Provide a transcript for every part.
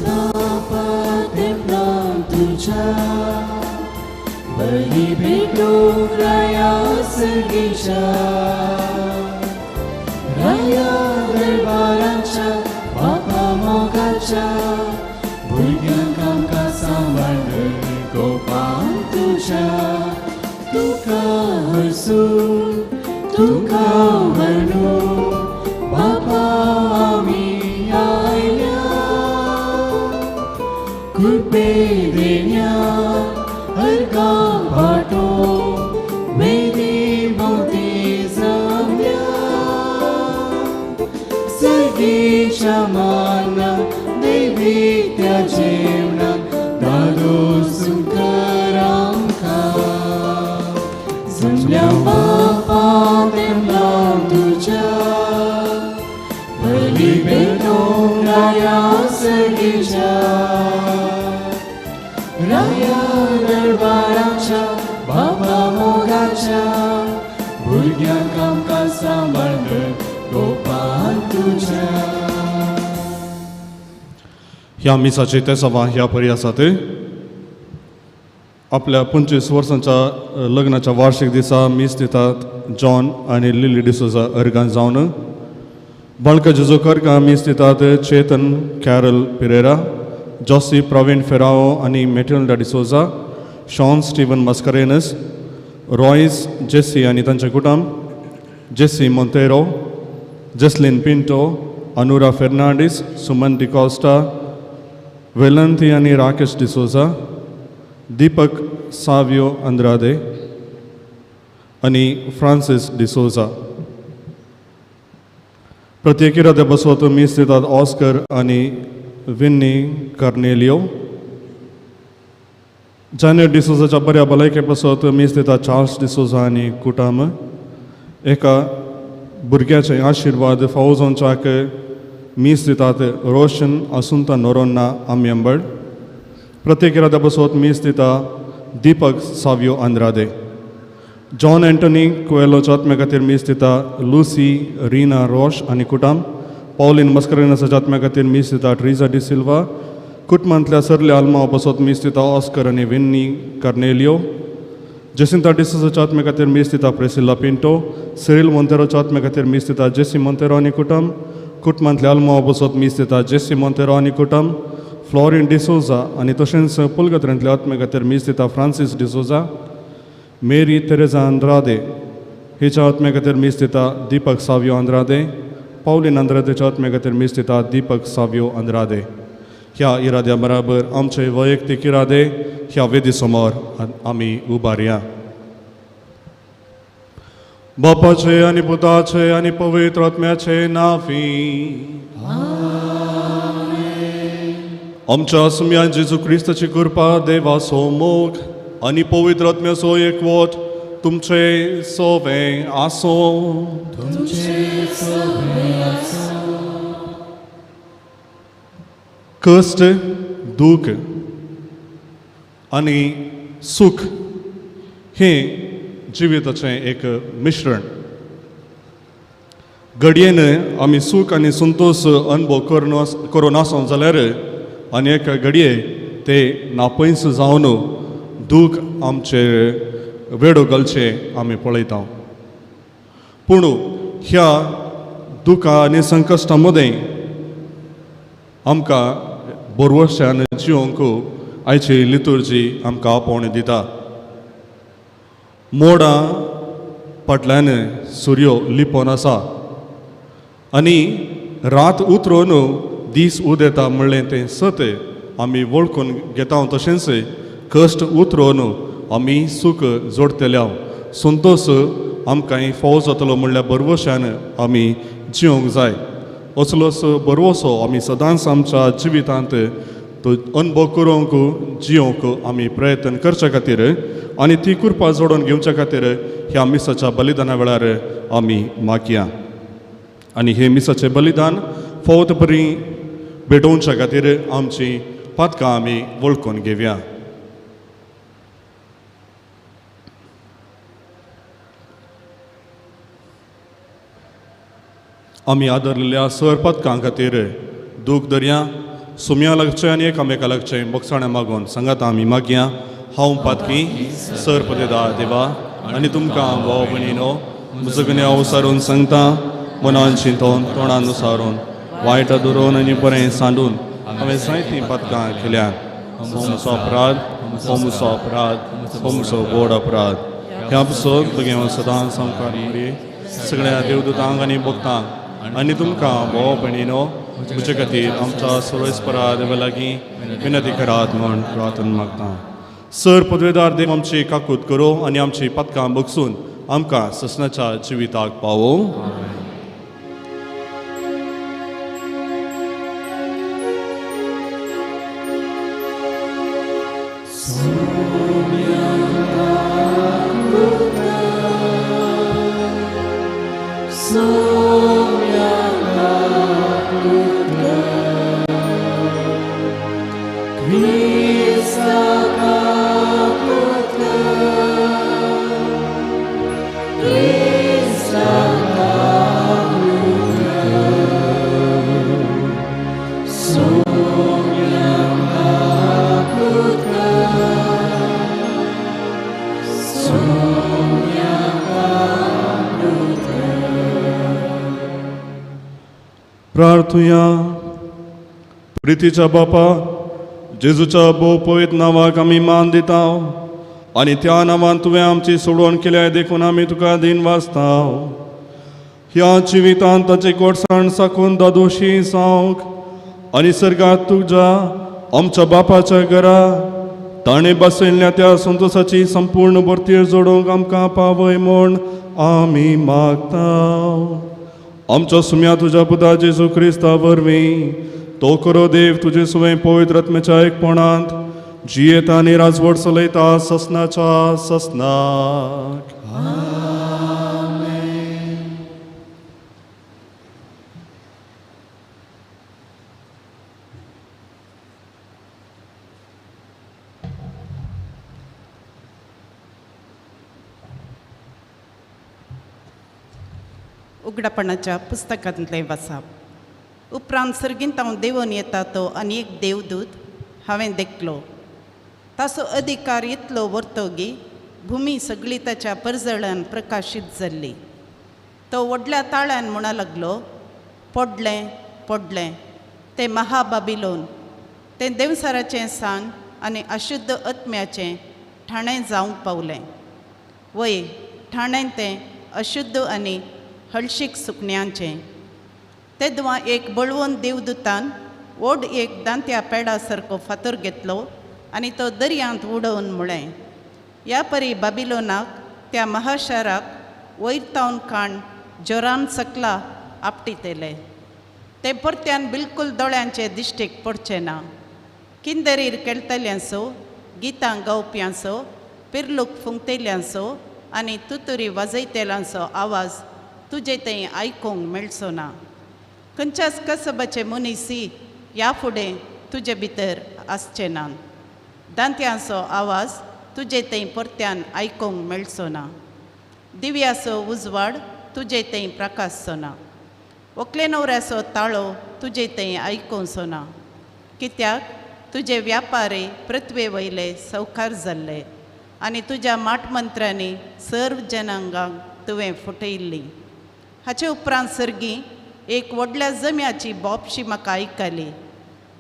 Bapa Templam Tuja Bali Bedung Raya Sergisha Raya Derbarancha Bapa Mogacha Buryan Kamka Sambarne Gopal Tuja Tuka Harsu Tuka Harnu Bapa Ami Ayya Kurpedenya Harga Bhato Vedi Bhauti Zamya Sargi Shamana Devi Tyajevna Dado Sunkaram Ka Zamya Bapa Templam Tuja Bali Bedong Raya Sergisha Raya Derbarancha Bapa Mogacha Buryan Kamka Sambarne Gopal Tuja ह्या मिसाचे ते सभा ह्या पर्यासाते आपल्या 25 वर्सांच्या लग्नाच्या वार्षिक दिसा मीस दितात जॉन आणि लिली डिसोजा अर्गान जावन बाळका जेजूकर का मीस दितात चेतन कॅरल पिरेरा जॉसी प्रवीण फेराओ आणि मेटिल्डा डिसोजा शॉन स्टीवन मस्करेनस रॉयस जेसी आणि तांचे कुटुंब जेसी मोंतेरो जेस्लिन पिंटो अनुरा फेर्नांडीस सुमन डिकॉस्टा वेलंती आणि राकेश डिसोजा दीपक सावियो अंद्रादे आणि फ्रांसिस डिसोजा प्रत्येकी राते बसवत मीस दितात ऑस्कर आणि विन्नी कार्नेलियो जानेट डिसोजाच्या बऱ्या भलायके बसवत मीस दितात चार्ल्स डिसोजा आणि कुटुंब एका भुरग्याचे आशीर्वाद फावोजोंचाक मीस दितात रोशन असुंता नोरोन्ना आम्यंबड प्रत्येक रादा बसवत मीस दिता दीपक सावियो अंद्रादे जॉन एंटनी कोएलोच्या आत्म्या खातीर मीस दिता लुसी रीना रोश आणि कुटुंब पॉलिन मस्करेनसाच्या आत्म्या खातीर मीस दिता ट्रिजा डी सिल्वा कुटुंबांतल्या सरल्या आल्मा बसवत मीस दिता ऑस्कर आणि विन्नी कार्नेलियो जेसिंता डिसोजाच्या आत्म्या खातीर मीस दिता प्रेसिला पिंटो सिरिल मोंतेरोच्या आत्म्या खातीर मीस दिता जेसी मोंतेरो आणि कुटुंब कुटुंबांतल्या आल्मा बसवत मीस दिता जेसी मोंतेरो आणि कुटुंब फ्लोरिन डिसोजा आणि तशेंच पुलगत्र्यांतल्या आत्म्या खातीर मीस दिता फ्रांसिस डिसोजा मेरी तेरेजा अंद्रादे हिच्या आत्म्या खातीर मीस दिता दीपक सावियो अंद्रादे पॉलिन अंद्रादेच्या आत्म्या खातीर मीस दिता दीपक सावियो अंद्रादे ह्या इराद्या बराबर आमचे वैयक्तीक इरादे ह्या वेदी समोर आमी उबारया बापाचे आणि पुताचे आणि पवित्र आत्म्याचे नावी आमच्या सुम्या जेजू क्रिस्ताची कृपा देवा सोमोग आणि पवित्र आत्म्याचो एकवट तुमचे सोवे आसो कष्ट दुःख आणि सुख हे जिविताचें एक मिश्रण घडयेन आमी सूख आनी संतोष अनुभव करून आसों जाल्यार आनी एक घडये ते नापयस जावन दूख आमचे वेडो घालचे आमी पळयता पूण ह्या दुखा आनी संकश्टा मदें आमकां बरवशान जिवंक आयची लितुर्जी आमकां आपोवण दिता मोडा फाटल्यान सूर्यो लिपोवन आसा आनी रात उतरून दीस उदेता म्हणलें तें सत्य आमी वळखून घेता तशेंच कश्ट उतरून आमी सूख जोडतल्या संतोष आमकां फावो जातलो म्हणल्यार बरवशान आमी जिवंक जाय असलोच बरवसो आमी सदांच आमच्या जिवितांत तो अनुभव करूंक जिवंक आमी प्रयत्न करचे खातीर आनी ती कृपा जोडून घेवच्या खातीर ह्या मिसाच्या बलिदाना वेळार आमी मागया आनी हे मिसाचें बलिदान फवत बरी भेटोवच्या खातीर आमची पातकां आमी वळखून घेवया आमी आदरलेल्या सर पदकां खातीर दूख दर्या सुम्या लागचें आनी एकामेका लागचें बक्षाणें मागून सांगात आमी मागया हांव पातकी सर पदेदार देवा आनी तुमकां भाव भयणीनो म्हजो गुन्यांव उसारून सांगता मनान चिंतून तोंडान उसारून वायट दुरोवन आनी बरें सांडून हांवें जायतीं पातकां केल्यात हो म्हजो अपराध हो म्हजो अपराध हो म्हजो व्हड अपराध ह्या पासून तुगे सदां संवकार करी सगळ्या देवदूतांक आनी भक्तांक आनी तुमकां भाव भयणीनो म्हजे खातीर आमच्या सर्वेस्परा देवा लागीं विनंती करात म्हूण प्रार्थना मागता सर पदवेदार देव आमची काकूत करो आनी आमची पदकां बगसून आमकां ससनाच्या जिविताक पावो प्रार्थुया प्रितीच्या बापा जेजूच्या भोव पवित्र नांवाक आमी मान दिता आनी त्या नांवान तुवें आमची सोडवण केल्या देखून आमी तुका दिन वाचता ह्या जिवितांत ताची गोडसाण साकून दादोशी जावंक आनी सर्गात तुज्या आमच्या बापाच्या घरा ताणें बसयल्ल्या त्या संतोशाची संपूर्ण भरतीर जोडूंक आमकां पावय म्हूण आमी मागता आमच्या सुम्या तुज्या पुता जेजू क्रिस्ता वरवीं तो करो देव तुजे सुवें पवित्र आत्म्याच्या एकपणांत जियेता आनी राजवट चलयता ससनाच्या ससनाक उगडापणाच्या पुस्तकांतलें वाचप उपरांत सर्गींत हांव देंवन येता तो आनी एक देवदूत हांवें देखलो ताचो अधिकार इतलो वर्तोगी भुमी सगळी ताच्या परजळ्यान प्रकाशीत जाल्ली तो व्हडल्या ताळ्यान म्हणूं लागलो पडलें पडलें तें महाबाबिलोन तें देवसाराचें सांग आनी अशुद्ध आत्म्याचें ठाणें जावंक पावलें वय ठाणें तें अशुद्ध आनी हळशीक सुकण्यांचें तेदवां एक बळवोन देवदूतान व्हड एक दांत्या पेडा सारको फातर घेतलो आनी तो दर्यांत उडोवन म्हळें ह्या परी बाबिलोनाक त्या महाशाराक वयर तावन काण जोरान सकला आपटितले ते परत्यान बिलकूल दोळ्यांचे दिश्टीक पडचें ना किंदरीर केळतल्यांचो गितां गावप्यांचो पिरलूक फुंकतेल्यांचो आनी तुतुरी वाजयतेल्यांचो आवाज तुजे थंय आयकूंक मेळचो ना खंयच्याच कसबाचे मनीसी ह्या फुडें तुजे भितर आसचे ना दांत्यांचो आवाज तुजे थंय परत्यान आयकूंक मेळचो ना दिव्याचो उजवाड तुजे थंय प्रकाशचो ना व्हंकले न्हवऱ्याचो ताळो तुजे थंय आयकूंचो ना कित्याक तुजे व्यापारी पृथ्वे वयले सौकार जाल्ले आनी तुज्या माटमंत्र्यांनी सर्व जनांगांक तुवें फुटयल्ली हाचे उपरांत सर्गी एक व्हडल्या जम्याची बोपशी म्हाका आयकली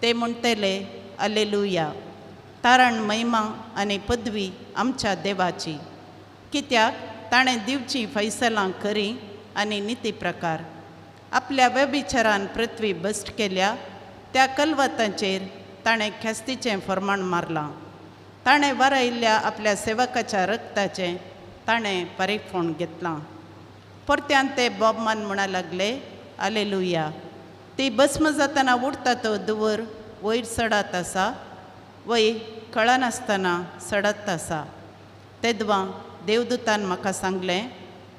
ते म्हणटले alleluya तारण महिमा आनी पदवी आमच्या देवाची कित्याक ताणें दिवची फैसलां करी आनी निती प्रकार आपल्या व्यभिचारान पृथ्वी बस्ट केल्या त्या कलवतांचेर ताणें ख्यास्तीचें फर्माण मारलां ताणें वारयल्ल्या आपल्या सेवकाच्या रक्ताचें ताणें परिफोण घेतलां परत्यान ते बोबमान म्हणा लागले alleluya ती भस्म जातना उडता तो दुवर वयर सडत आसा वय कळनासतना सडत आसा तेदवां देवदूतान म्हाका सांगलें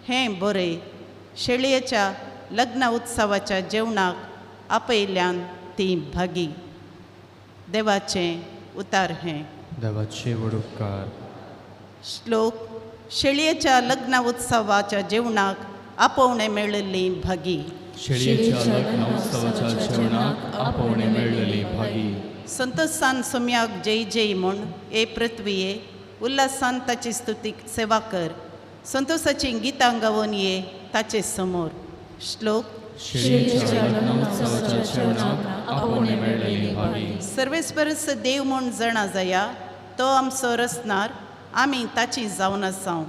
हें बरें शेळयेच्या लग्न उत्सवाच्या जेवणाक आपयल्यान ती भागी देवाचें उतार हें देवाचे व्हड उपकार श्लोक शेळयेच्या लग्न उत्सवाच्या जेवणाक आपोवणें मेळिल्ली भागी शेळयेच्या लग्नोत्सवाच्या जेवणाक आपोवणे मेळलेली भागी संतोषान सोम्याक जय जय म्हूण ए पृथ्वीये उल्हासान ताची स्तुती सेवा कर संतोषाची गितां गावून ये ताचे समोर श्लोक शेळयेच्या लग्नोत्सवाच्या जेवणाक आपोवणे मेळलेली भागी सर्वेस्परस देव म्हूण जाणा जाया तो आमचो रचणार आमी ताची जावन आसां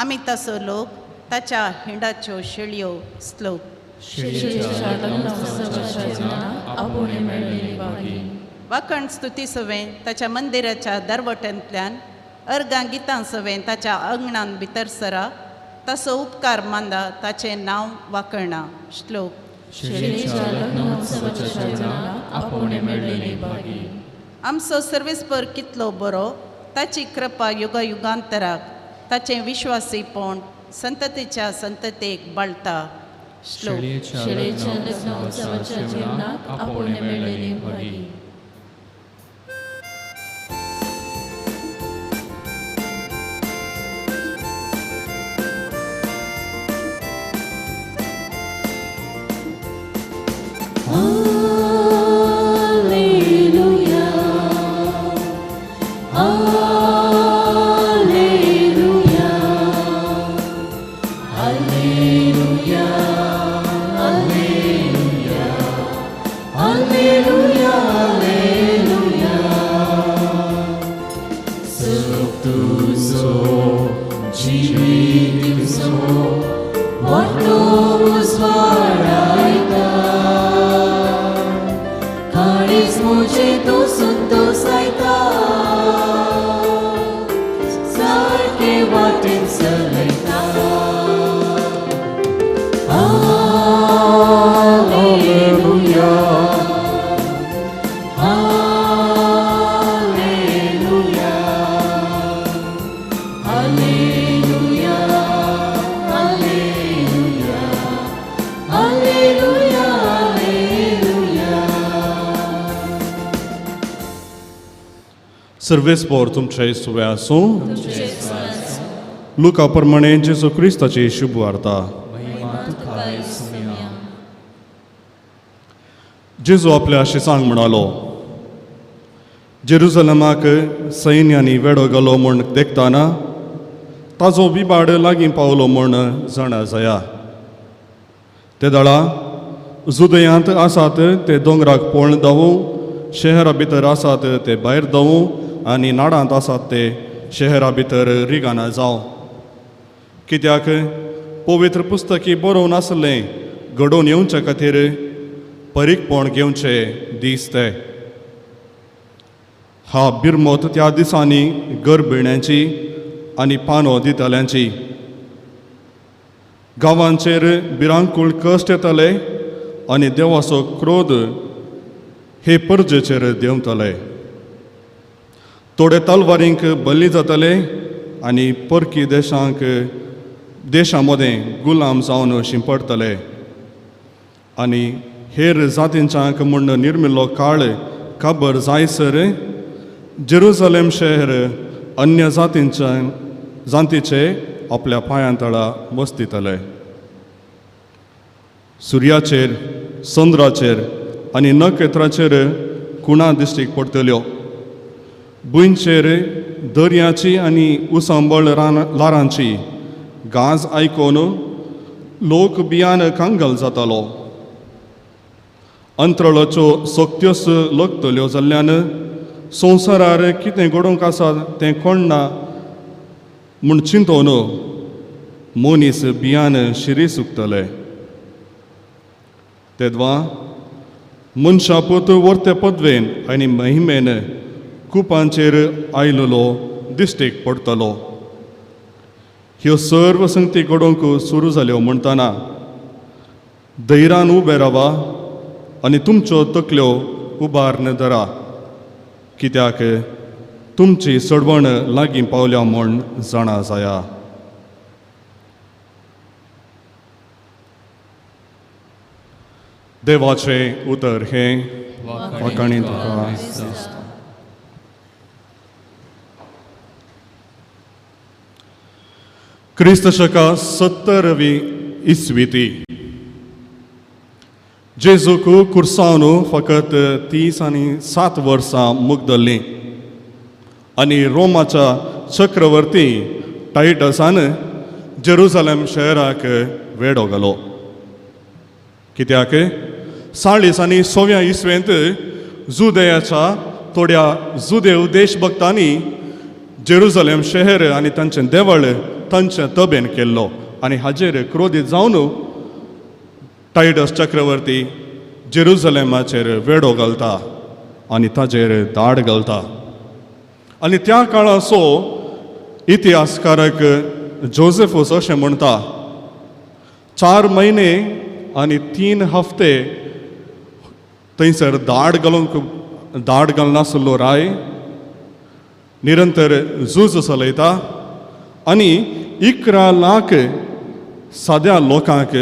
आमी ताचो लोक ताच्या हिंडाच्यो शेळयो श्लोक शेळयेच्या लग्नोत्सवाच्या जेवणाक आपोवणे मेळलेली भागी वाखण स्तुती सवें ताच्या मंदिराच्या दरवट्यांतल्यान अर्गां गितां सवें ताच्या अंगणान भितर सरा ताचो उपकार मांदा ताचें नांव वाखणा श्लोक शेळयेच्या लग्नोत्सवाच्या जेवणाक आपोवणे मेळलेली भागी आमचो सर्वेस्पर कितलो बरो ताची कृपा युगांतराक ताचें विश्वासीपण संततेच्या संततेक बाळटा श्लोक शेळयेच्या लग्नोत्सवाच्या जेवणाक आपोवणे मेळलेली भागी सर्वेस्पर तुमचे सुवे आसूं लुका प्रमाणे जेजू क्रिस्ताची शुभ वार्ता जेजू आपल्या शिसांक म्हणालो जेरुसलमाक सैन्यांनी वेडो गेलो म्हूण देखताना ताजो विबाड लागीं पावलो म्हूण जाणा जाया ते दळा जुदयांत आसात ते दोंगराक पळोवन दवूं शहरा भितर आसात ते भायर दवूं आनी नाडांत आसात ते शहरा भितर रिगाना जावं कित्याक पवित्र पुस्तकी बरोवन आसलें घडोवन येवचे खातीर परीकपण घेवचे दीस ते हा बिरमोत त्या दिसांनी गर्भिण्यांची आनी पानो दितल्यांची गांवांचेर भिरांकूळ कश्ट येतले आनी देवाचो क्रोध हे परजेचेर देंवतले थोडे तलवारींक बली जातले आनी परकी देशां मदें गुलाम जावन शिंपडतले आनी हेर जातींच्यांक म्हूण निर्मिल्लो काळ काबर जायसर जेरुसलेम शहर अन्य जातीचे आपल्या पांयां तळा बसतितले सुर्याचेर चंद्राचेर आनी नखेत्राचेर कुणां दिश्टीक पडटल्यो भुंयचेर दर्याची आनी उसांबळ लारांची गाज आयकून लोक भियान कांगल जातालो अंतराळाच्यो सोक्त्योस लोकतल्यो जाल्ल्यान संवसारार कितें घडोवंक आसा तें कोण ना म्हूण चिंतून मनीस भियान शिरी सुकतले तेदवा मनशापूत वर्ते पदवेन आनी महिमेन कुपांचेर आयलोलो दिश्टीक पडटलो ह्यो सर्व संगती घडोवंक सुरू जाल्यो म्हणटना धैर्यान उबे रावा आनी तुमच्यो तकल्यो उबारन धरा कित्याक तुमची सडवण लागीं पावल्या म्हूण जाणा जाया देवाचें उतर हे वाखाणी तुका क्रिस्त शका 70वी इसवी ती जेजूक कुर्सावन फकत 37 वर्सां मुगदल्लीं आनी रोमाच्या चक्रवर्ती टायटसान जेरुसलेम शहराक वेडो घालो. कित्याक 40 इसवेंत जुदेयाच्या थोड्या जुदेव देशभक्तांनी जेरुसलेम शहर आनी तांचें देवळ तांचे तबेन केल्लो आनी हाजेर क्रोधीत जावन टायटस चक्रवर्ती जेरुसलेमाचेर वेडो घालता आनी ताजेर धाड घालता. आनी त्या काळाचो इतिहासकारक जोसेफस अशें म्हणटा, 4 म्हयने आनी 3 हफ्ते थंयसर धाड घालनासलो राय निरंतर झूज चलयता आनी 11 लाख साद्या लोकांक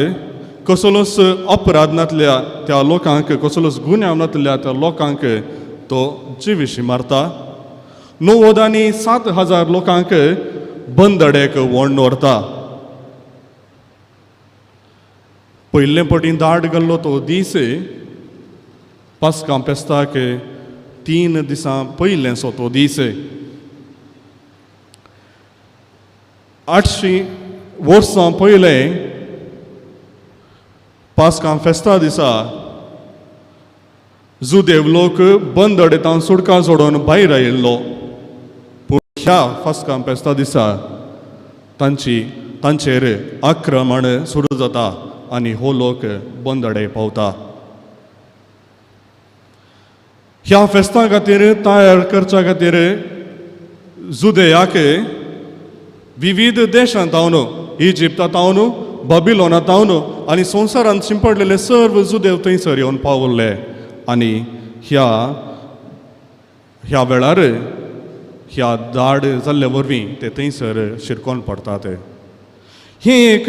कसलोच अपराधांतल्या त्या लोकांक कसलोच गुन्यांवांतल्या त्या लोकांक तो जिविशी मारता. 97,000 लोकांक बंदडेक व्हरून व्हरता. पयले पटी धाड घाल्लो तो दीस पास्कां फेस्ताक 3 दिसां पयलेंचो तो दीस. 800 वर्सां पयले पास्कां फेस्ता दिसा जुदेव लोक बंदडेतां सुडका सोडून भायर आयिल्लो. पूण ह्या पास्कां फेस्ता दिसा तांचेर आक्रमण सुरू जाता आनी हो लोक बंदडे पावता. ह्या फेस्ता खातीर तयार करच्या खातीर जुदेयाक विविध देशांतावन, इजिप्तांतावन, बाबिलोनांतावन आनी संवसारांत शिंपडलेले सर्व जुदेव थंयसर येवन पावल्ले आनी ह्या वेळार ह्या धाड जाल्ले वरवीं ते थंयसर शिरकोन पडतात. हें एक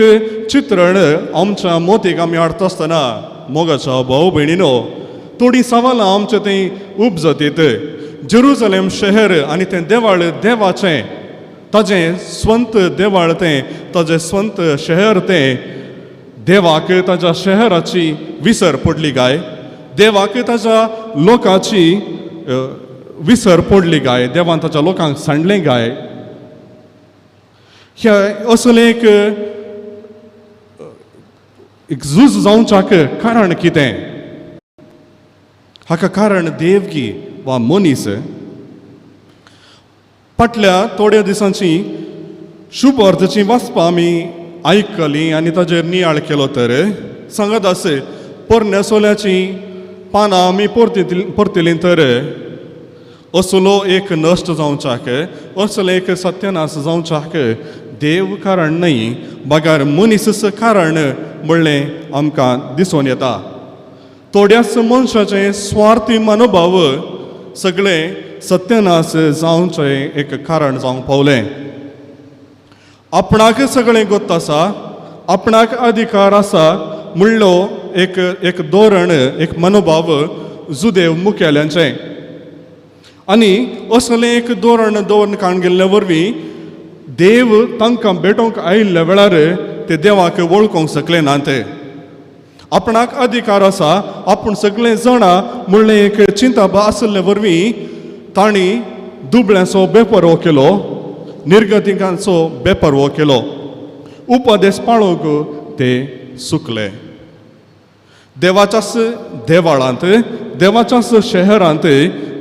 चित्रण आमच्या मोतीक आमी हाडटा आसतना मोगाच्या भाव भयणीनो थोडीं सवालां आमचे थंय उपजतीत. जेरुसलेम शहर आनी तें देवाळ देवाचें, ताजें स्वंत देवाळ तें, ताजें स्वंत शहर तें. देवाक ताच्या शहराची विसर पडली काय? देवाक ताच्या लोकांची विसर पडली काय? देवान ताच्या लोकांक सांडलें काय? ह्या असलें एक झूज जावच्याक कारण कितें? हाका कारण देवगी वा मनीस. फाटल्या थोड्या दिसांची शुभ अर्थची वाचपां आमी आयकलीं आनी ताजेर नियाळ केलो तर सांगत आसा पोरण्या सोल्याची पानां आमी परतिलीं तर असलो एक नश्ट जावच्याक, असलो एक सत्यानाश जावच्याक देव कारण न्हय, बागार मनीसच कारण म्हणलें आमकां दिसून येता. थोड्याच मनशाचे स्वार्थी मनोभाव सगळें सत्यानाश जावचें एक कारण जावंक पावलें. आपणाक सगळें गोत आसा, आपणाक अधिकार आसा म्हणलो एक धोरण, एक मनोभाव जुदेव मुखेल्यांचें. आनी असलें एक धोरण काण गेल्ल्या वरवीं देव तांकां भेटोवंक आयिल्ल्या वेळार ते देवाक वळखूंक शकले नात. आपणाक अधिकार आसा, आपूण सगळें जाणा म्हणलें एक चिंता आसले वरवीं तांणी दुबळ्यांचो बेपरवो केलो, निर्गतिकांचो बेपरवो केलो. उपदेश पाळोवंक ते सुकले. देवाच्याच देवाळांत, देवाच्याच शहरांत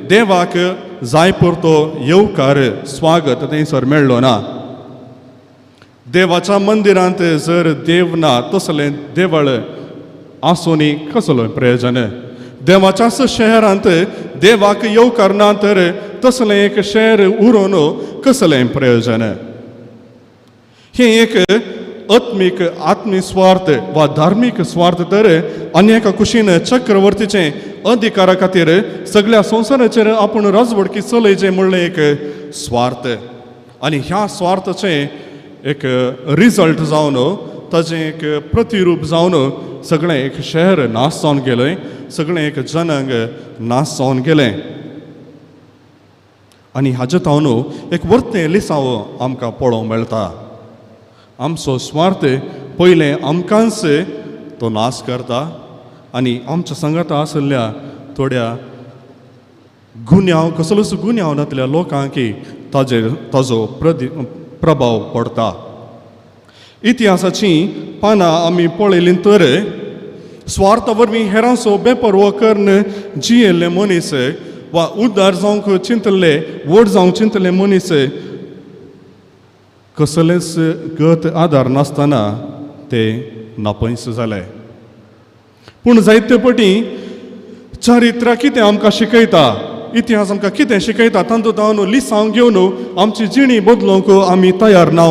देवाक जाय पुरतो येवकार, स्वागत थंयसर मेळ्ळो ना. देवाच्या मंदिरांत जर देव ना तसलें देवळ आसुनी कसलो प्रयोजन? देवाच्याच शहरांत देवाक येवकार ना तर तसलें एक शहर उरोवन कसलें प्रयोजन? हें एक आत्मीक स्वार्थ वा धार्मीक स्वार्थ तर अनेक कुशीन चक्रवर्तीचे अधिकारा खातीर सगळ्या संवसाराचेर आपूण राजवडकी चलयचें म्हणलें एक स्वार्थ. आनी ह्या स्वार्थाचें एक रिजल्ट जावन, ताजें एक प्रतिरूप जावन सगळें एक शहर नाश जावन गेलें, सगळें एक जनांग नाश जावन गेलें. आनी हाजे तावन एक वर्तें लिसांव आमकां पळोवंक मेळटा. आमचो स्वार्थ पयलें आमकांच तो नाश करता आनी आमच्या संगत आसल्या थोड्या गुन्यांव कसलोच गुन्यांव नातल्या लोकांक ताजो प्रभाव पडटा. इतिहासाची पानां आमी पळयलीं तर स्वार्था वरवीं हेरांचो बेपरवो करून जियेल्ले मनीस वा उद्दार जावंक चिंतले व्हड जावंक चिंतले मनीस कसलेच गत आदार नासतना ते नापयस जाले. पूण जायते फावटी चारित्र्य कितें आमकां शिकयता, इतिहास आमकां कितें शिकयता तातूंत लिसांव घेवन आमची जिणी बदलूंक आमी तयार ना.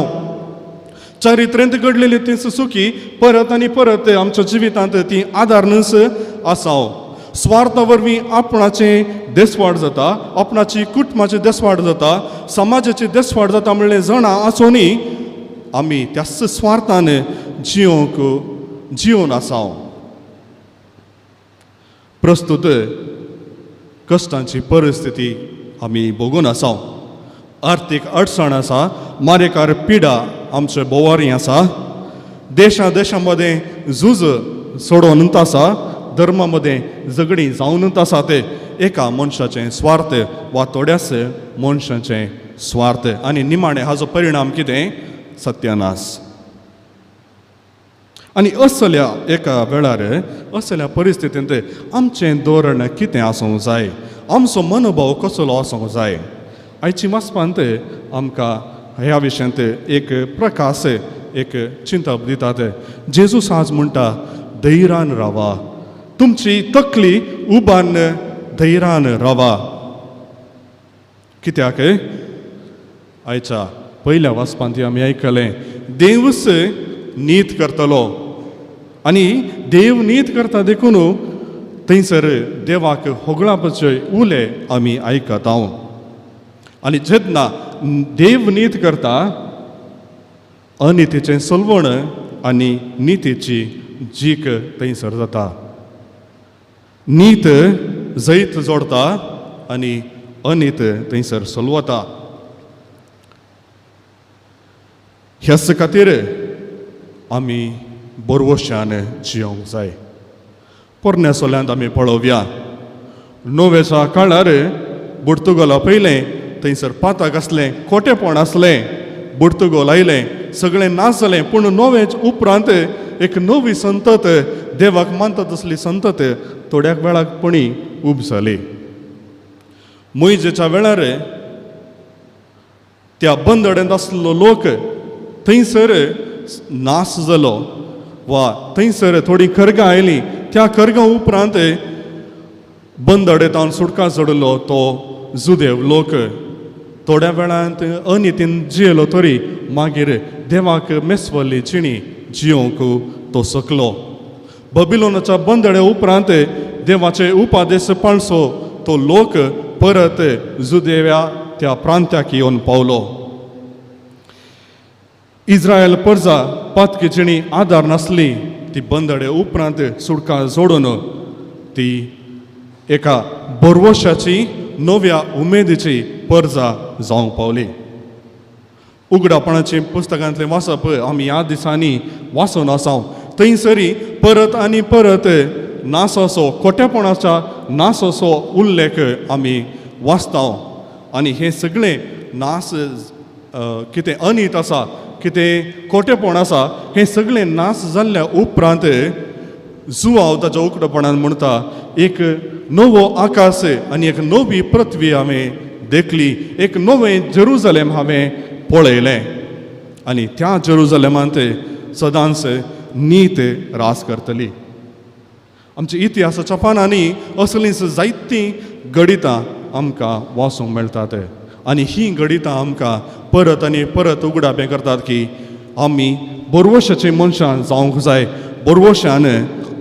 चारित्र्यांत घडलेली ती सुखी परत आनी परत आमच्या जिवितांत ती आदारनस आसाव. स्वार्था वरवीं आपणाचें देसवाड जाता, आपणाची कुटुंबाचें देसवाड जाता, समाजाची देसवाड जाता म्हणलें जाणा आसुनी आमी त्याच स्वार्थान जियोन आसाव. प्रस्तुत कश्टांची परिस्थिती आमी भोगून आसाव. आर्थीक अडचण आसा, मारेकार पिडा आमचे बोवारी आसा, देशा मदें झूज सोडून आसा, धर्मा मदें झगडीं जावनूच आसा ते एका मनशाचें स्वार्थ वा थोड्याच मनशाचें स्वार्थ आनी निमाणें हाजो परिणाम कितें? सत्यानाश. आनी असल्या एका वेळार असल्या परिस्थितींत आमचें धोरण कितें आसूंक जाय, आमचो मनोभाव कसलो आसूंक जाय? आयची वाचपांत आमकां ह्या विशयांत एक प्रकाश एक चिंता दितात. जेजू आज म्हणटा धैर्यान रावा, तुमची तकली उबान धैर्यान रावा. कित्याक आयच्या पयल्या वाचपांत आमी आयकलें देवच नीत करतलो आनी देव नीत करता देखून थंयसर देवाक होगळापाचे उले आमी आयकता. आनी जेन्ना देव नीत करता अनितीचें सलवण आनी नितीची जीक थंयसर जाता. नीत जैत जोडता आनी अनीत थंयसर सलवता. ह्याच खातीर आमी बरवशान जियोंक जाय. पोरण्या सोल्यांत आमी पळोवया, नोवेच्या काळार पुर्तुगाला पयलें थंयसर पाताक आसलें, खोटेपण आसलें, पुर्तुगाल आयलें, सगळें नाश जालें. पूण नोवेच उपरांत एक नवी संतत देवाक मानता तसली संतत थोड्याक वेळाक पणी उब जाली. मोइजेच्या वेळार त्या बंदड्यांत आसलो लोक थंयसर नाश जालो वा थंयसर थोडी खरगां आयलीं. त्या खरगां उपरांत बंदडेतावन सुटका चडलो तो जुदेव लोक. थोड्या वेळांत अनितीन जियेलो तरी मागीर देवाक मेसवल्ली जिणी जियोंक तो सकलो. बबिलोनाच्या बंदडे उपरांत देवाचे उपादेश पाळसो तो लोक परत जुदेव्या त्या प्रांत्याक येवन पावलो. इस्रायल प्रजा पातकी जिणी आदार नासली, ती बंदडे उपरांत सुटका जोडून ती एका बरवशाची नव्या उमेदीची प्रजा जावंक पावली. उगडापणाची पुस्तकांतलें वाचप आमी ह्या दिसांनी वाचून आसाव. थंयसरी परत आनी परत नासाचो खोटेपणाच्या नासाचो उल्लेख आमी वाचताव. आनी हे सगळें नास कितें अनीत आसा, कितें खोटेपण आसा, हें सगळें नास जाल्ल्या उपरांत जुवांव ताच्या उकडपणान म्हणटा एक नवो आकाश आनी एक नवी पृथ्वी हांवें देखली, एक नवें जेरुजलेम हांवें पळयलें आनी त्या जेरुजलेमांत सदांच नीत रास करतली. आमच्या इतिहासाच्या पानांनी असलींच जायतीं गणितां आमकां वाचूंक मेळटात आनी हीं गणितां आमकां परत आनी परत उगडापें करतात की आमी बरवशाची मनशां जावंक जाय, बरवशान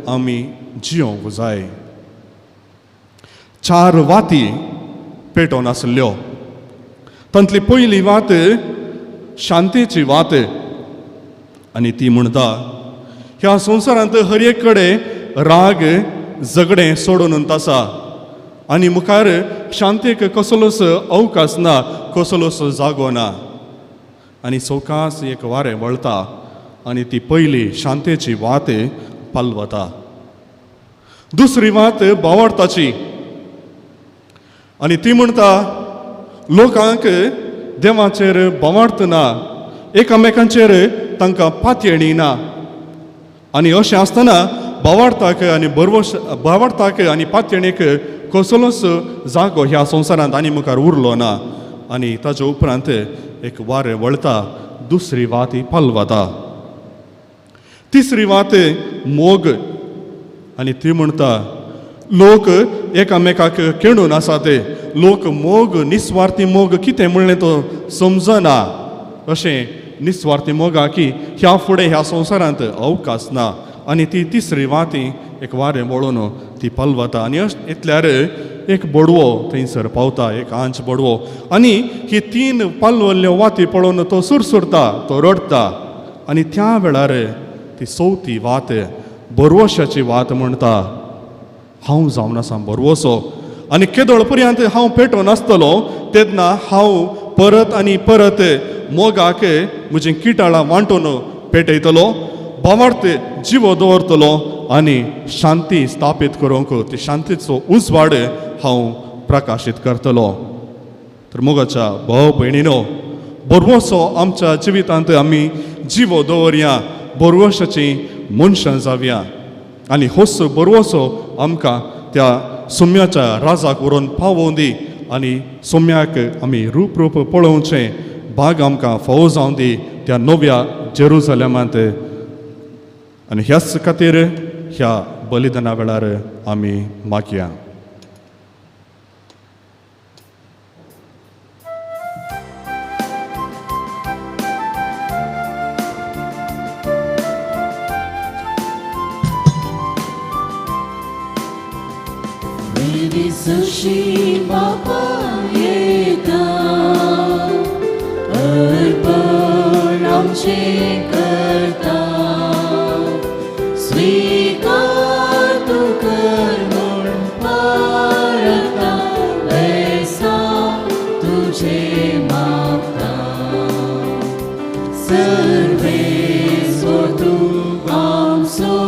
आमी जियोंक जाय. 4 वाती पेटोवन आसल्यो. तांतली पयली वात शांतीची वात आनी ती म्हणटा ह्या संवसारांत हर एक कडेन राग झगडें सोडून आसा आनी मुखार शांतीक कसलोच अवकाश ना, कसलोच जागो ना. आनी सवकास एक वारें वळटा आनी ती पयली शांतेची वात पालवता. दुसरी वात भावार्थाची, आनी ती म्हणटा लोकांक देवाचेर भावार्थ ना, एकामेकांचेर तांकां पातयेणी ना. आनी अशें आसतना भावार्थाक आनी पातयणेक कसलोच जागो ह्या संवसारांत आनी मुखार उरलो ना. आनी ताचे उपरांत एक वारें वळटा, दुसरी वात ही पालवता. तिसरी वात मोग, आनी ती म्हणटा लोक एकामेकाक केणून आसा ते, लोक मोग, निस्वार्थी मोग कितें म्हणलें तो समजना. अशें निस्वार्थी मोगा की ह्या फुडें ह्या संवसारांत अवकाश ना. आनी ती तिसरी वाती एक वारें वळून ती पालवता. आनी इतल्यार एक बडवो थंयसर पावता, एक आंच बडवो. आनी ही 3 पालवल्ल्यो वाती पळोवन तो सुरसुरता, तो रडटा. आनी त्या वेळार ती 4थी वात बरवशाची वात म्हणटा, हांव जावन आसा बरवसो, आनी केदोळ पर्यंत हांव पेटो नासतलो तेन्ना हांव परत आनी परत मोगाक म्हजें किटाळां वांटून पेटयतलो, भावार्थ जिवो दवरतलो आनी शांती स्थापीत करूंक ती शांतीचो उजवाड हांव प्रकाशीत करतलो. तर मोगाच्या भाव भयणीनो, बरवसो आमच्या जिवितांत आमी जिवो दवरया, बरवशाची मनशां जावया. आनी होच बरवसो आमकां त्या सोम्याच्या राजाक व्हरून पावोवन दी. आनी सोम्याक आमी रूप पळोवचें भाग आमकां फावो जावन दी त्या नव्या जेरुसलेमांत. आनी ह्याच खातीर ह्या बलिदाना वेळार आमी मागया. सुशी बापा येता, अर्पण आमचे करता, स्वीकार तू कर म्हूण पारता, बेसा तुझे मागता. सर्वेस्वर तू आमचो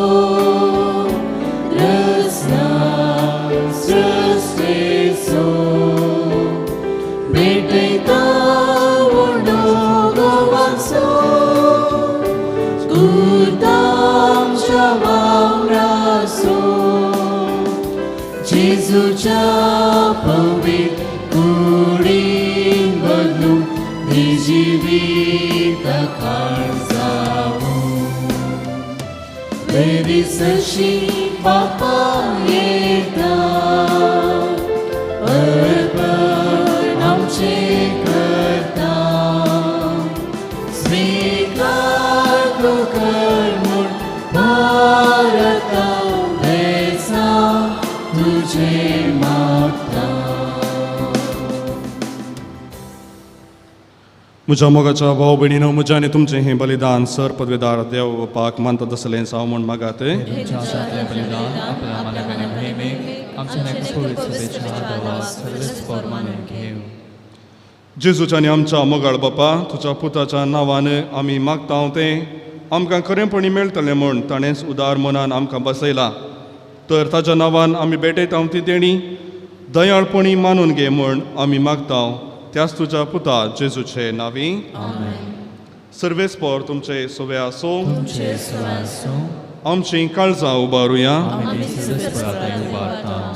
रस्ता सृष्टेचो, भेटयता वडोगोवाचो, कुर्ता आमच्या वावराचो. जेजूच्या पवित्र कुडीन बदलून ती जिवीत काळजावूं. वेरीसशी बापा येता, अर्पण आमचे करता, स्वीकार तू कर म्हूण पारता, बेसा तुझे मागता. म्हज्या मोगाच्या भाव भयणीनो, म्हजें आनी तुमचें हें बलिदान सर पदवेदार देव बापाक मानता तसलें जावं म्हूण मागात. तुमच्या आशातलें बलिदान आपल्या मानवाने भयमेक आमच्या पवित्र सभेच्या देवास सर्वेस्पर मानून घेव. जेजूच्या आनी आमच्या मोगाळ बापा, तुज्या पुताच्या नांवान आमी मागता तें आमकां खरेंपणी मेळटलें म्हूण ताणेंच उदार मनान आमकां बसयला. तर ताच्या नांवान आमी भेटयता ती देणी दयाळपणी मानून घे म्हूण आमी मागता. त्याच तुज्या पुता जेजूचे नांवी. सर्वेस्पर तुमचे सोवे आसो. आमची काळजां उबारुया.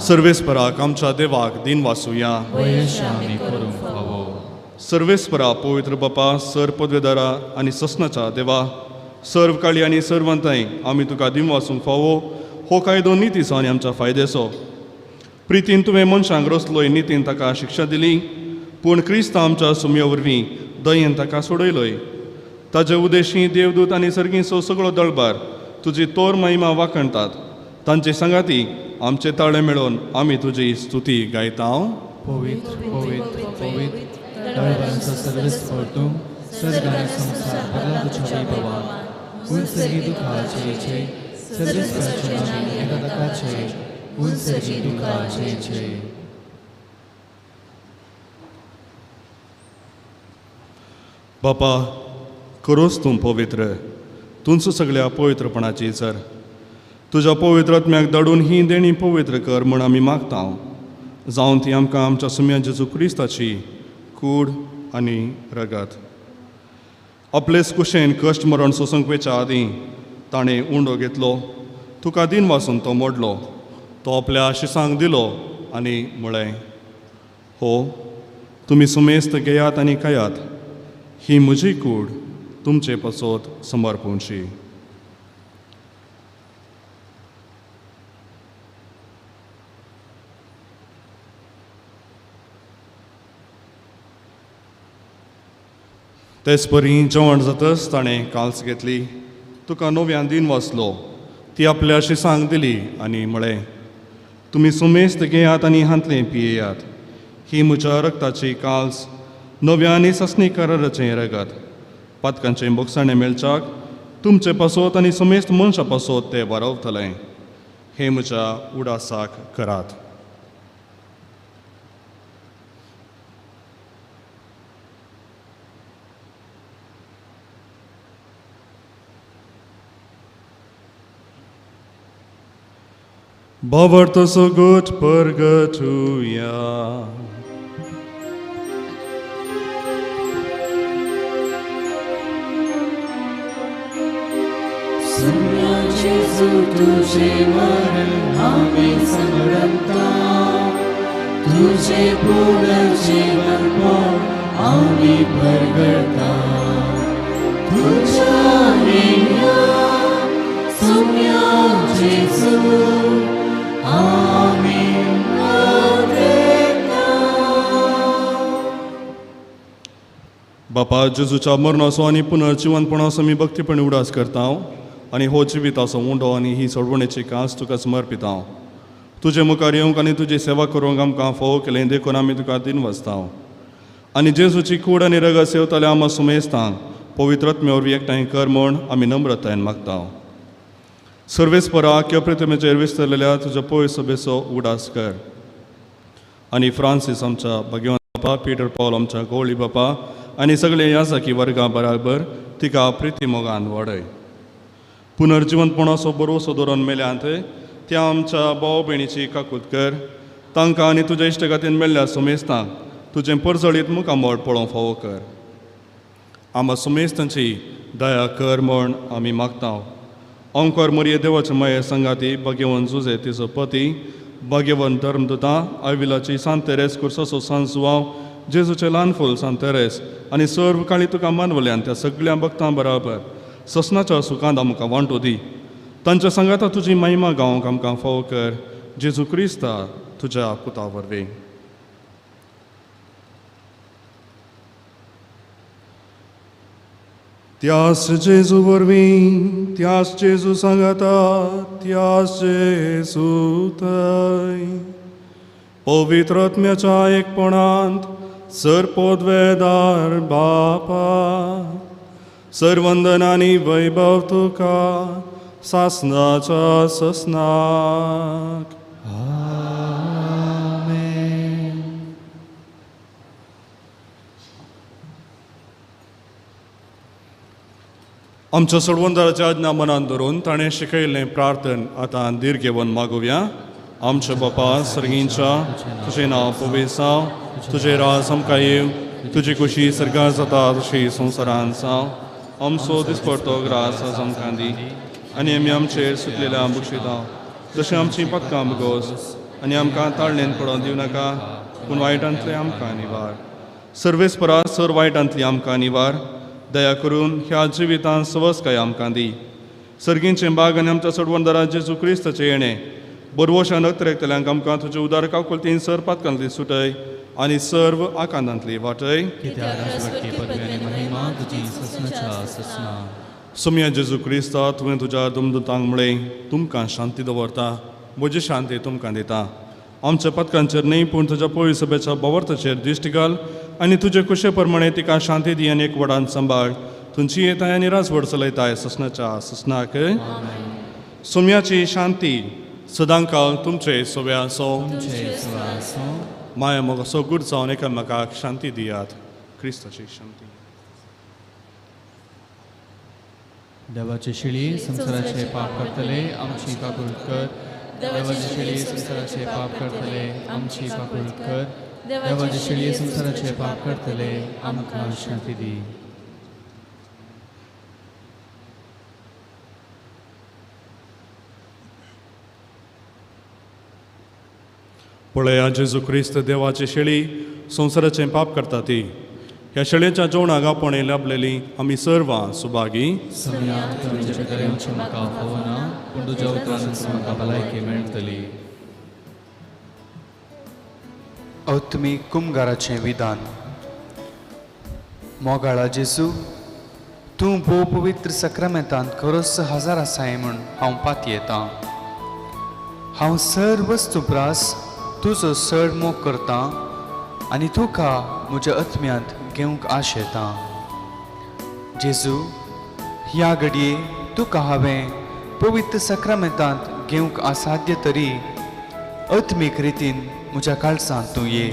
सर्वेस्पराक आमच्या देवाक दिन वासुया. सर्वेस्परा पवित्र बापा, सर पदवेदारा आनी ससनाच्या देवा, सर्व काळी आनी सर्वंताय आमी तुका दिन वासूंक फावो. हो कायदो नितीचो आनी आमच्या फायद्याचो. प्रितीन तुवें मनशांक रचलोय, नितीन ताका शिक्षा दिली, पूण क्रिस्त आमच्या सुमये वरवीं दयेन ताका सोडयलोय. ताचे उदेशी देवदूत आनी सर्गीचो सगळो दळबार तुजी तोर महिमा वाखणटात. तांचे संगाती आमचे ताळे मेळोवन आमी तुजी स्तुती गायता. पवित्र पवित्र पवित्र दळबारांचो सर्वेस्पर तूं, स्वर्ग आनी संवसार भरला तुज्या वैभवान. उंचगी दुखाचे सर्वेस्पराचे नांवी एकादकाचे, उंचगी दुखाचे. बापा, करोस तूं पवित्र, तुमचो सगळ्या पवित्रपणाची सर. तुज्या पवित्र आत्म्याक धाडून ही देणी पवित्र कर म्हूण आमी मागता जावन ती आमकां आमच्या सुम्या जेजू क्रिस्ताची कूड आनी रगत. आपलेच कुशेन कश्ट मरण सोसूंक वेच्या आदीं ताणें उंडो घेतलो, तुका दिन वासून तो मोडलो, तो आपल्या शिसांक दिलो आनी म्हळें, हो तुमी सुमेस्त घेयात आनी खायात, ही म्हजी कूड तुमचे पसोत समर्पूंची. तेच परी जेवण जातच ताणें काल्स घेतली, तुका नव्यान दिन वाचलो, ती आपल्या शिसांक दिली आनी म्हळें, तुमी सुमेस्त घेयात आनी हांतलें पियेयात, ही म्हज्या रक्ताची काल्स नव्या आनी सस्नी कराराचें रगत, पातकांचें बोगसाणें मेळच्याक तुमचे पासोत आनी सुमेस्त मनशा पासोत तें वारवतलें. हे म्हज्या उडासाक करात. Bavartă să gut părgătuia. Summia Gesù तुझे मरण आम्ही समरता, तुझे पुनर्जीवन पण आम्ही परगळता. तुझ्या निन्या सुम्या जेजू आम्ही आदेता. बापा जेजूच्या मरणाचो आनी पुनर्जीवनपणाचो आमी भक्तीपणी उडास करता आनी हो जिविताचो उंडो आनी ही सोडवणेची कास तुका समर्पिता. तुजे मुखार येवंक आनी तुजी सेवा करूंक आमकां फोव केलें देखून आमी तुका दिन वचता आनी जेजूची कूड आनी रगत सेवतले आमा सुमेस्तांक पवित्र आत्म्या वरवीं एकठांय कर म्हूण आमी नम्रतायेन मागता. सर्वेस्परा प्रिथमेचेर विस्तरलेल्या तुज्या पवित्र सभेचो उडास कर आनी फ्रांसीस आमच्या भगवान बापा, पीटर पॉल आमच्या गवळी बापा आनी सगळे यासाकी वर्गां बराबर तिका प्रिती मोगान वाडय. पुनर्जीवनपणाचो बरोसो धरून मेल्यांत त्या आमच्या भाव भयणीची काकूत कर, तांकां आनी तुज्या इश्टगातीन मेल्ल्या सुमेस्तांक तुजें परजळीत मुखामोड पळोवंक फावो कर. आमा सुमेस्तांची दया कर म्हूण आमी मागता. ओंकार मोरये देवाचे माये संगाती भाग्यवन जुजे तिचो पती, भाग्यवन धर्मदुता, आविलाची सांत तेरेस कुर्साचो सांत जुवांव, जेजूचे ल्हान फूल सांत तेरेस आनी सर्व काळी तुका मानवल्यान त्या सगळ्या भक्तां बराबर ससनाच्या सुखांत आमकां वांटो दी. तांच्या संगाता तुजी महिमा गावंक आमकां फावो कर. जेजू क्रिस्ता तुज्या पुता वरवीं. त्याच जेजू वरवीं, त्याच जेजू सांगाता, त्याच जेजू थंय पवित्र आत्म्याच्या एकपणांत सरपोदवेदार बापा, सर्वंदन आनी वैभव तुका सासनाच्या ससनाक. आमच्या सोडवंदाराच्या आज्ञा मनान धरून ताणें शिकयल्लें प्रार्थन आतां धीर घेवन मागुया. आमच्या बापा सर्गींच्या, तुजें नांव पवित्र जावं, तुजें राज आमकां येव, तुजी खुशी सर्गार जाता तशी संवसारांत जावं. आमचो दिसपडटो ग्रास आज आमकां दी आनी आमी आमचेर सुटलेल्या बुशिता जशें आमची पत्कां भोगोस आनी आमकां ताळणेन पडोवन दिवं नाका, पूण वायटांतले आमकां निवार. सर्वेस्परा सर वायटांतली आमकां निवार. दया करून ह्या जिवितांत सवस्काय आमकां दी. सर्गींचें बाग आनी आमच्या सोडवणदारा जेजू क्रिस्ताचें येणें बरवशान नक्तरेकतल्यांक आमकां तुजे उदार काकुलतीन सर पातकांतली सुटय आनी सर्व आकांतांतली वाटय. सुम्या जेजू क्रिस्ता तुवें तुज्या दुमदुतांक म्हळें, तुमकां शांती दवरता, म्हजी शांती तुमकां दिता. आमच्या पथकांचेर न्ही पूण तुज्या पवित्र सभेच्या भोवरताचेर दिश्ट घाल आनी तुजे कुशे प्रमाणे तिका शांती दी आनी एक वडान सांबाळ. तुमची येताय आनी राजवड चलयताय ससनाच्या ससनाक. सुम्याची शांती सदांकाल तुमचे सोबे आसो. माया मोगाचो गूड जावन एकामेकाक शांती दियात. क्रिस्ताची शांती. देवाची शिळी संसाराचे पाप करतले आमची काकूळ कर. देवाची शिळी संसाराचे पाप करतले आमची काकूळ कर. देवाची शिळी संसाराचे पाप करतले आमकां शांती दी. पळया जेजू क्रिस्त देवाची शेळी संसाराचें पाप करता ती. ह्या शेळयेच्या जेवणाक आपण लाभलेली आमी सर्वां सुभागी. सगळ्यांक तुमचे कडेन म्हाका फोवना पूण तुज्या उतरांत म्हाका भलायकी मेळटली. औत्मी कुमगाराचें विधान. मोगाळा जेजू, तूं भोव पवित्र सक्रामेंतांत खरोच हजर आसाय म्हूण हांव पातयेतां. हांव सर वस्तुप्रास तुजो चड मोग करतां आनी तुका म्हज्या आत्म्यांत घेवंक आशेतां. जेजू, ह्या घडये तुका हांवें पवित्र सक्रामेंतांत घेवंक असाध्य तरी आत्मीक रितीन म्हज्या काळजांत तूं ये.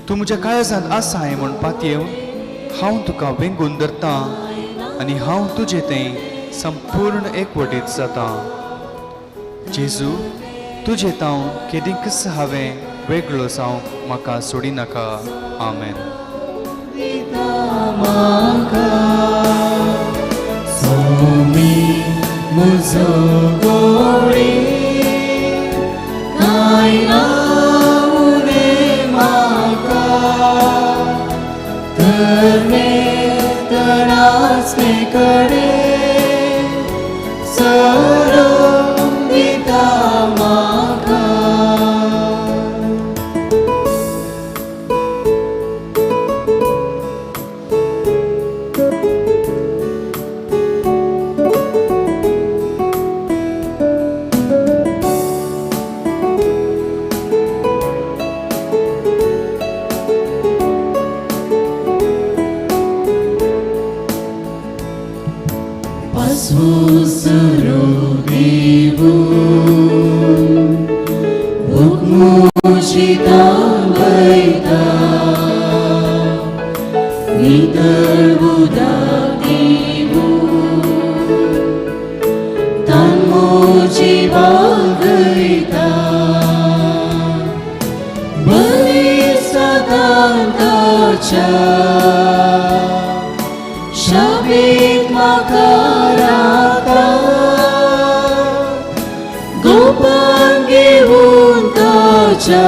तूं म्हज्या काळजांत आसाय म्हूण पातयेवन हांव तुका वेंगून धरतां आनी हांव तुजें तें संपूर्ण एकवटीत जातां. जेजू, तुजें तांव केदींकच हांवें वेगळो जावंक म्हाका सोडी नाका. आमेन. सोमी म्हजो गोळी काय उणे म्हाका तरणे तणासले कडेन सोडून दिता म्हाका. शाबीत म्हाका राखता गोपान घेऊन ताच्या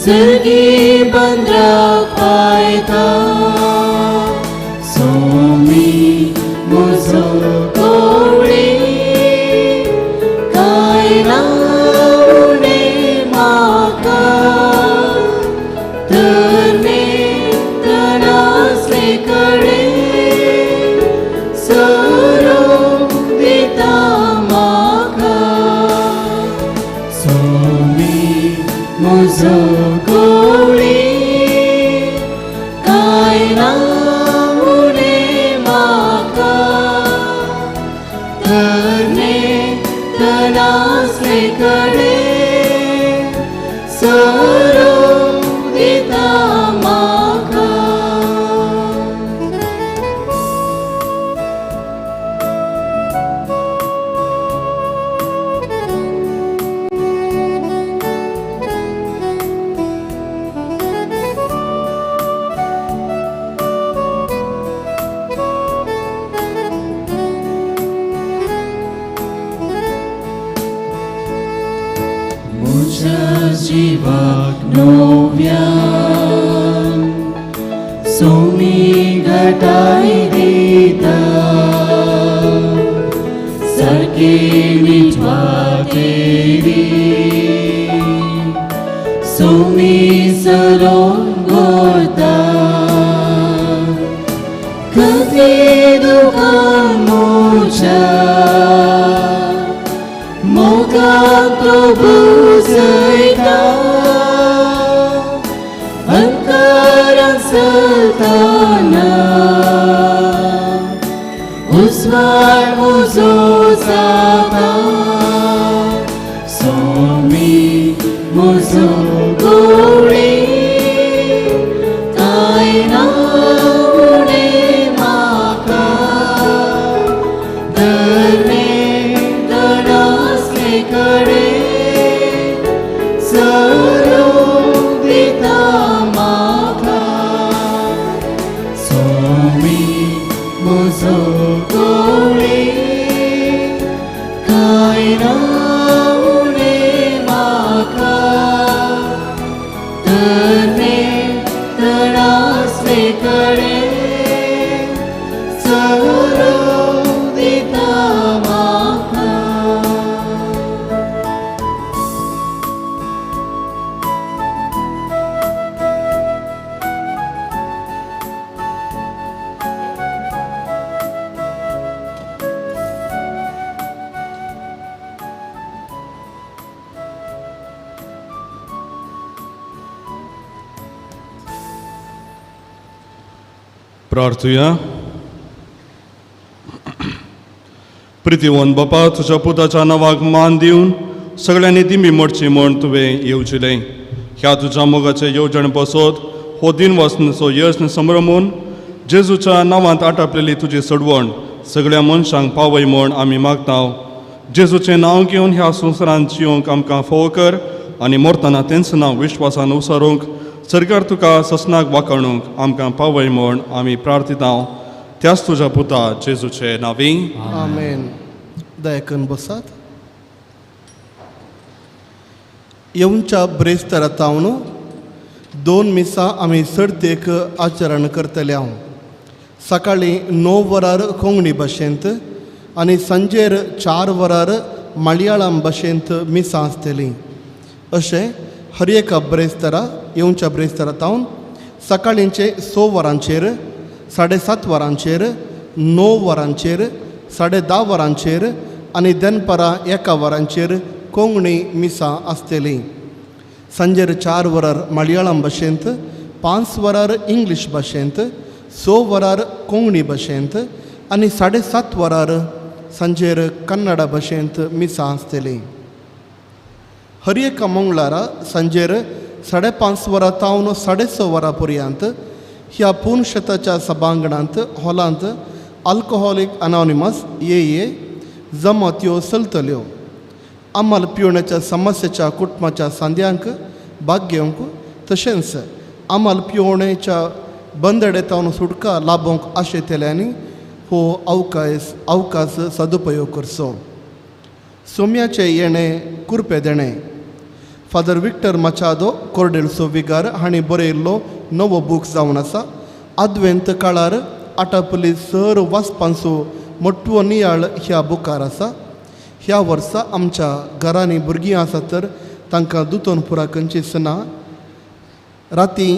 सर्गी बंदराक पायता सोमी म्हजो कोळी काय ना उणे म्हाका तरणे तणासले कडेन सोडून दिता म्हाका सोमी म्हजो कोळी काय ना उणे म्हाका तरणे तणासले कडेन सोडून दिता म्हाका. म्हज्या जिवाक नव्यान सोमी घटाय दिता सारके मिठवातेरी सोमी सरोन घोरता कधी दुकान मोच्या मोगान प्रभू जैता अंकारान सलताना उस्वार म्हजो जाता सोमी म्हजो गोळी काय ना उणे म्हाका कडे सरोग दिता म्हाका स्वामी म्हजो गोळी कांय ना उणें म्हाका तरणे तणासले कडे सरोग दिता म्हाका प्रार्थुया. प्रितीवन बापा, तुज्या पुताच्या नांवाक मान दिवन सगळ्यांनी दिमी मोडची म्हण तुवें येवजिलें. ह्या तुज्या मोगाचे येवजण बसोत हो दिन वचनाचो यत्न संभ्रमून जेजूच्या नांवांत आटापलेली तुजी सडवण सगळ्या मनशांक पावय म्हण आमी मागतांव. जेजूचें नांव घेवन ह्या संवसारांत जिवंक आमकां फोव कर आनी मरतना तेंच नांव विश्वासान उसारूंक सरकार तुका ससनाक वाखाणूंक आमकां पावय म्हण आमी प्रार्थितांव. त्याच तुज्या पुता जेजूचे नांवी. आमेन. दयाकन बसात. येवच्या ब्रेस्तारातावन 2 मिसां आमी सर्तेक आचरण करतले हांव. सकाळीं 9 वरार कोंकणी भाशेंत आनी सांजेर 4 वरार मलयाळम भाशेंत मिसां आसतलीं. अशें हर एका ब्रेस्तारा येवच्या ब्रेस्तारातावन सकाळींचे 6 वरांचेर 7:30 वरांचेर 9 वरांचेर 10:30 वरांचेर आनी दनपारां 1 वरांचेर कोंकणी मिसां आसतलीं. सांजेर 4 वरार मलयाळम भाशेंत 5 वरार इंग्लीश भाशेंत 6 वरार कोंकणी भाशेंत आनी 7:30 वरार सांजेर कन्नडा भाशेंत मिसां आसतलीं. हर एका मंगळारा सांजेर 5:30 वरां तावन 6:30 वरां पर्यंत ह्या पुनशताच्या सभांगणांत हॉलांत अल्कोहॉलिक अनॉनिमस ये जमात्यो चलतल्यो. अंमल पिवण्याच्या समस्येच्या कुटुंबाच्या सांद्यांक भाग घेवंक तशेंच अंमल पिवण्याच्या बंदडेतावन सुटका लाभोवंक आशेतल्यांनी हो अवकाश सदुपयोग करचो. सोम्याचे येणें कुरपे देणें. फादर विक्टर मचादो कोर्डेल्सो विगार हांणी बरयल्लो नवो बूक जावन आसा. आद्वेंत काळार आटापली सर वाचपांचो मोठो नियाळ ह्या बुकार आसा. ह्या वर्सा आमच्या घरांनी भुरगीं आसा तर तांकां दुतोन पुराकंची सना राती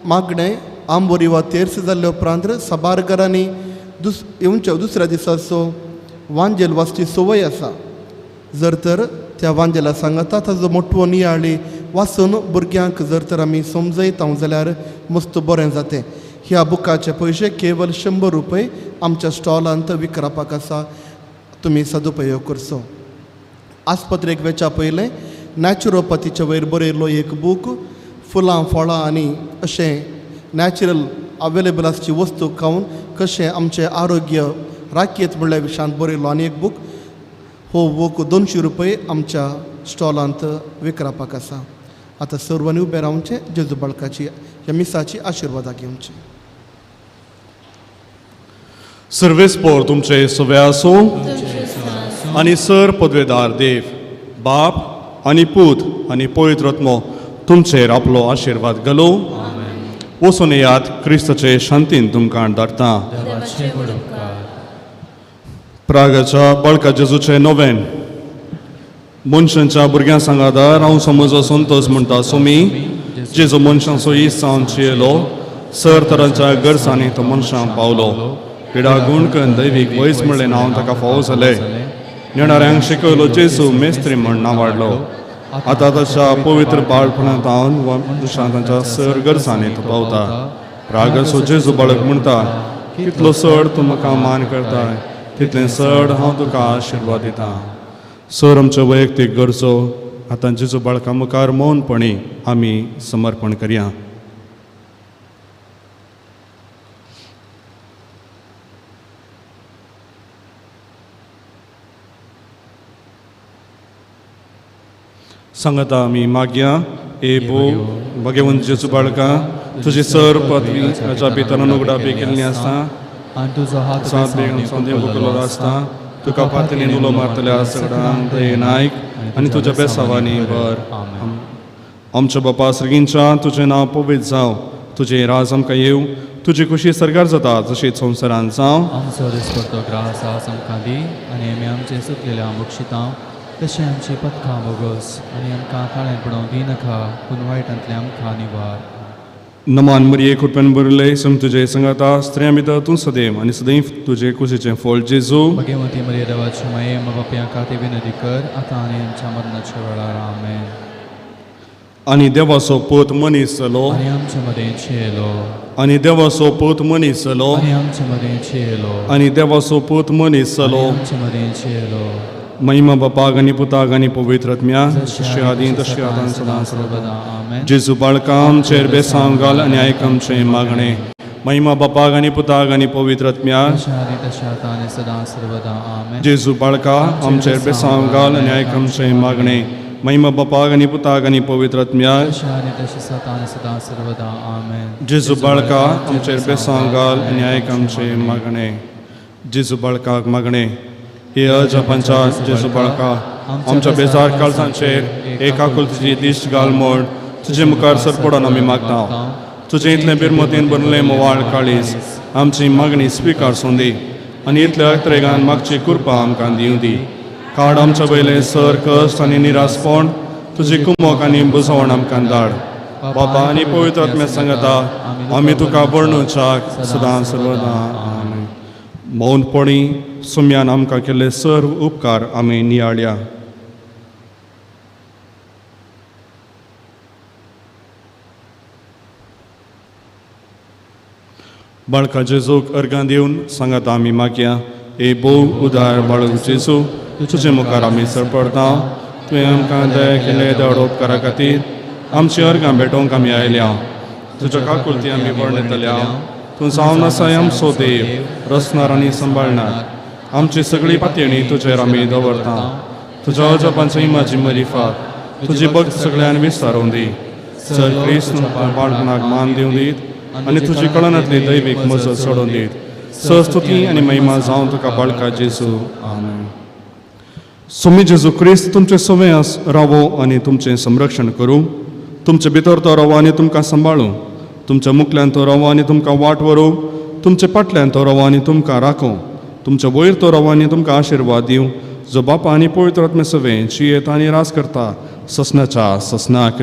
मागणें आंबोरी वा तेर्स जाल्ले उपरांत सबार घरांनी येवच्या दुसऱ्या दिसाचो वांजेल वाचची संवय आसा. जर तर त्या वांजेला सांगता ताजो मोठो नियाळी वाचून भुरग्यांक जर तर आमी समजयता जाल्यार मस्त बरें जातें. ह्या बुकाचे पयशे केवल 100 रुपये आमच्या स्टॉलांत विकरापाक आसा. तुमी सदुपयोग करचो. आस्पत्रेक वेच्या पयलें नॅचुरोपथीचे वयर बरयल्लो एक बूक फुलां फळां आनी अशें नॅचरल अवेलेबल आसची वस्तू खावन कशें आमचें आरोग्य राखीत म्हणल्या विशयांत बरयल्लो आनी एक बूक. हो बूक 200 रुपये आमच्या स्टॉलांत विकरापाक आसा. आतां सर्वांनी उबें रावचें. जेजू बाळकाची ह्या मिसाची आशिर्वादा घेवची. सर्वेस्पोर तुमचे सवे आसूं आनी सर पदवेदार देव बाप आनी पूत आनी पवित्र आत्मो तुमचेर आपलो आशिर्वाद घालो. वचून येयात क्रिस्ताचे शांतीन तुमकां धाडटा. प्रागाच्या बाळका जेजूचे नोवेन. मनशांच्या भुरग्यां सांगादार हांव समजो संतोश म्हणटा सोमी जेजू मनशांचो इस जावन जियेलो. सर तरांच्या गरजांनी तो मनशां पावलो. पिडा गुणकन दैवीक वयस म्हणलें हांव ताका फावो जालें. नेणाऱ्यांक शिकयलो जेजू मेस्त्री म्हण नांवाडलो. आतां ताच्या पवित्र बाळपणांत हांव मनशां तांच्या सर गरजांनी तो पावता. प्रागाचो जेजू बाळक म्हणटा कितलो चड तूं म्हाका मान करता तितलें चड हांव तुका आशिर्वाद दितां. सर आमच्यो वैयक्तीक गरजो आतां जेजू बाळका मुखार मौनपणी आमी समर्पण करया. सांगता आमी मागया ए बो भगवंत जेजू बाळका तुजी सर पदवी हाच्या भितर उगडापी केल्ली आसा आनी तुजो हात सात बेगून संदेव बुकलो आसता तुका पातळीन उलो मारतल्या सगळ्यांक दयेन आयक आनी तुज्या बेसावांनी बर आमच्या बापा सर्गींच्या तुजें नांव पवित्र जावं तुजें राज आमकां येवं तुजी खुशी सरकार जाता जशी संवसारांत जावं आमचो दिसपडटो ग्रास आस आमकां दी आनी आमी आमचे सुकलेल्या मुक्षितां तशें आमची पथकां बोगस आनी आमकां काळें पडोवं दिनाका पूण वायटांतल्या आमकां निवार नमान मरिये कृपेन बरले सम तुजे संगता स्त्रियां भितर तूं सदैव आनी सदैव तुजे कुशीचें फळ जेजू भगवती मरिये देवाची माये बापायां खातीर विनंती कर आतां आनी आमच्या मरणाच्या वेळार आमेन आनी देवाचो पूत मनीस जालो आनी आमचे मदेंच येयलो आनी देवाचो पूत मनीस जालो आनी आमचे मदेंच येयलो आनी देवाचो पूत मनीस जालो आमचे मदेंच येयलो महिमा बापाक आनी पुताक आनी पवित्र आत्म्या तशें आदीं तशें आतां सदां सर्वदा आमेन जेजू बाळका आमचेर बेसांव घाल आनी आयक आमचें मागणें महिमा बापाक आनी पुताक आनी पवित्र आत्म्या तशें आदीं तशें आतां आनी सदां सर्वदा आमेन जेजू बाळका आमचेर बेसांव घाल आनी आयक आमचें मागणें महिमा बापाक आनी पुताक आनी पवित्र आत्म्या तशें आनी तशें आतां आनी सदां सर्वदा आमेन जेजू बाळका आमचेर बेसांव घाल आनी आयक आमचें मागणें जेजू बाळकाक मागणें हे अजा पंचायत जेजू बाळका आमच्या बेजार काळजांचेर एकाकुलतेची दिश्ट घाल म्हूण तुजे मुखार सरपडून आमी मागता तुजें इतलें बिरमतीन बनलें मोवाळ काळीज आमची मागणी स्विकारसूं दी आनी इतल्या अत्रेगान मागची कृपा आमकां दिवं दी काड आमच्या वयलें सर कश्ट आनी निरासपण तुजी कुमोक आनी बुजवण आमकां धाड बापा आनी पवित्र आत्म्या सांगता आमी तुका वर्णुचाक सदां सर्वदा आमेन मौनपणी सुम्यान आमकां केल्ले सर्व उपकार आमी नियाळ्या बाळका जेजूक अर्गां दिवन सांगात आमी मागया ए बोव उदार बाळक जेजू तुजे मुखार आमी सरपडटा तुवें आमकां दया केले देड उपकारा खातीर आमची अर्गां भेटोवंक आमी आयल्या तुज्या काकुलती आमी वर्णयतल्या तूं जावन आसाय आमचो देव रचणार आनी सांबाळणार आमची सगळी पातयणी तुजेर आमी दवरता तुज्या अजपांची इमाची मरिफात तुजी भक्त सगळ्यान विस्तारूं दी चल क्रिस्त बाळपणाक मान दिवं दीत आनी तुजी कळनातली दैवीक मजत सोडून दीत सस्तुती आनी महिमा जावं तुका बाळका जेजू आमेन सुमी जेजू क्रिस्त तुमचे सवयास रावो आनी तुमचें संरक्षण करूं तुमचे भितर तो रावो आनी तुमकां सांबाळूं तुमच्या मुखल्यान तो रावो आनी तुमकां वाट व्हरूं तुमचे फाटल्यान तो रावो आनी तुमकां राखो तुमच्या वयर तो रावो आनी तुमकां आशिर्वाद दिवं जो बापा आनी पवित्र आत्मे सवें जियेता आनी रास करता ससनाच्या ससनाक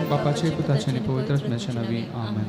बापाचे पुताचे आणि पवित्र आत्म्याचे नावी आमेन